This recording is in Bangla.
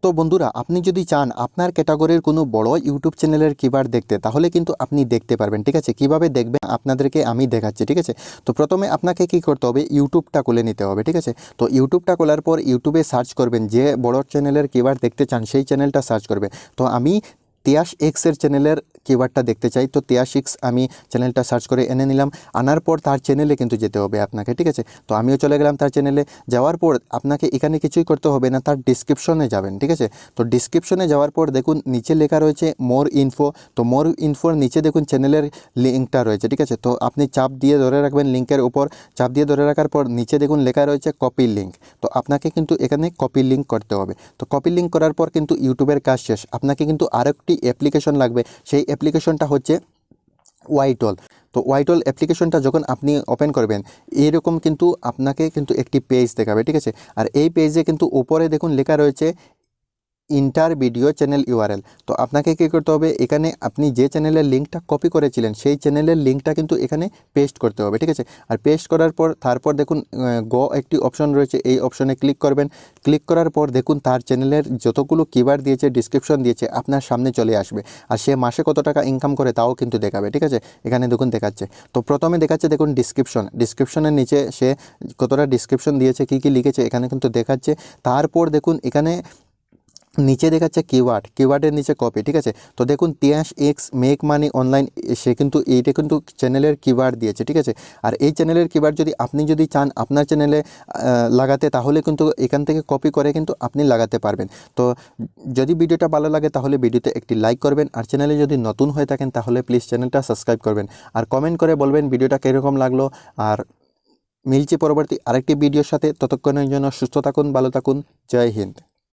তো বন্ধুরা, আপনি যদি চান আপনার ক্যাটাগরির কোনো বড় ইউটিউব চ্যানেলের কিওয়ার্ড দেখতে, তাহলে কিন্তু আপনি দেখতে পারবেন। ঠিক আছে, কিভাবে দেখবেন আপনাদেরকে আমি দেখাচ্ছি। ঠিক আছে, তো প্রথমে আপনাকে কি করতে হবে, ইউটিউবটা খুলে নিতে হবে। ঠিক আছে, তো ইউটিউবটা খোলার পর ইউটিউবে সার্চ করবেন, যে বড় চ্যানেলের কিওয়ার্ড দেখতে চান সেই চ্যানেলটা সার্চ করবে। তো আমি তিয়াস এক্সের চ্যানেলের কিওয়ার্ডটা দেখতে চাই, তো তিয়াস এক্স আমি চ্যানেলটা সার্চ করে এনে নিলাম। আনার পর তার চ্যানেলে কিন্তু যেতে হবে আপনাকে। ঠিক আছে, তো আমিও চলে গেলাম তার চ্যানেলে। যাওয়ার পর আপনাকে এখানে কিছুই করতে হবে না, তার ডিসক্রিপশনে যাবেন। ঠিক আছে, তো ডিসক্রিপশনে যাওয়ার পর দেখুন নিচে লেখা রয়েছে মোর ইনফো। তো মোর ইনফোর নিচে দেখুন চ্যানেলের লিঙ্কটা রয়েছে। ঠিক আছে, তো আপনি চাপ দিয়ে ধরে রাখবেন, লিঙ্কের উপর চাপ দিয়ে ধরে রাখার পর নিচে দেখুন লেখা রয়েছে কপি লিঙ্ক। তো আপনাকে কিন্তু এখানে কপি লিঙ্ক করতে হবে। তো কপি লিঙ্ক করার পর কিন্তু ইউটিউবের কাজ শেষ। আপনাকে কিন্তু আরেকটি অ্যাপ্লিকেশন লাগবে, সেই অ্যাপ্লিকেশনটা হচ্ছে ওয়াইটল। তো ওয়াইটল অ্যাপ্লিকেশনটা যখন আপনি ওপেন করবেন, এইরকম কিন্তু আপনাকে কিন্তু একটি পেজ দেখাবে। ঠিক আছে, আর এই পেজে কিন্তু উপরে দেখুন লেখা রয়েছে ইন্টার ভিডিও চ্যানেল ইউআরএল। তো আপনাকে কী করতে হবে, এখানে আপনি যে চ্যানেলের লিঙ্কটা কপি করেছিলেন সেই চ্যানেলের লিঙ্কটা কিন্তু এখানে পেস্ট করতে হবে। ঠিক আছে, আর পেস্ট করার পর তারপর দেখুন গো একটি অপশন রয়েছে, এই অপশনে ক্লিক করবেন। ক্লিক করার পর দেখুন তার চ্যানেলের যতগুলো কিওয়ার্ড দিয়েছে, ডিসক্রিপশন দিয়েছে, আপনার সামনে চলে আসবে। আর সে মাসে কত টাকা ইনকাম করে তাও কিন্তু দেখাবে। ঠিক আছে, এখানে দেখুন দেখাচ্ছে। তো প্রথমে দেখাচ্ছে দেখুন ডিসক্রিপশনের নিচে সে কতটা ডিসক্রিপশন দিয়েছে, কী কী লিখেছে এখানে কিন্তু দেখাচ্ছে। তারপর দেখুন এখানে নিচে দেখাচ্ছে কিওয়ার্ডের নিচে কপি। ঠিক আছে, তো দেখুন Tiyas x make money online, সে কিন্তু এইটা কিন্তু চ্যানেলের কিওয়ার্ড দিয়েছে। ঠিক আছে, আর এই চ্যানেলের কিওয়ার্ড আপনি যদি চান আপনার চ্যানেলে লাগাতে, তাহলে কিন্তু এখান থেকে কপি করে কিন্তু আপনি লাগাতে পারবেন। তো যদি ভিডিওটা ভালো লাগে তাহলে ভিডিওতে একটি লাইক করবেন, আর চ্যানেলে যদি নতুন হয়ে থাকেন তাহলে প্লিজ চ্যানেলটা সাবস্ক্রাইব করবেন, আর কমেন্ট করে বলবেন ভিডিওটা কীরকম লাগলো। আর মিলছি পরবর্তী আরেকটি ভিডিওর সাথে, ততক্ষণের জন্য সুস্থ থাকুন, ভালো থাকুন, জয় হিন্দ।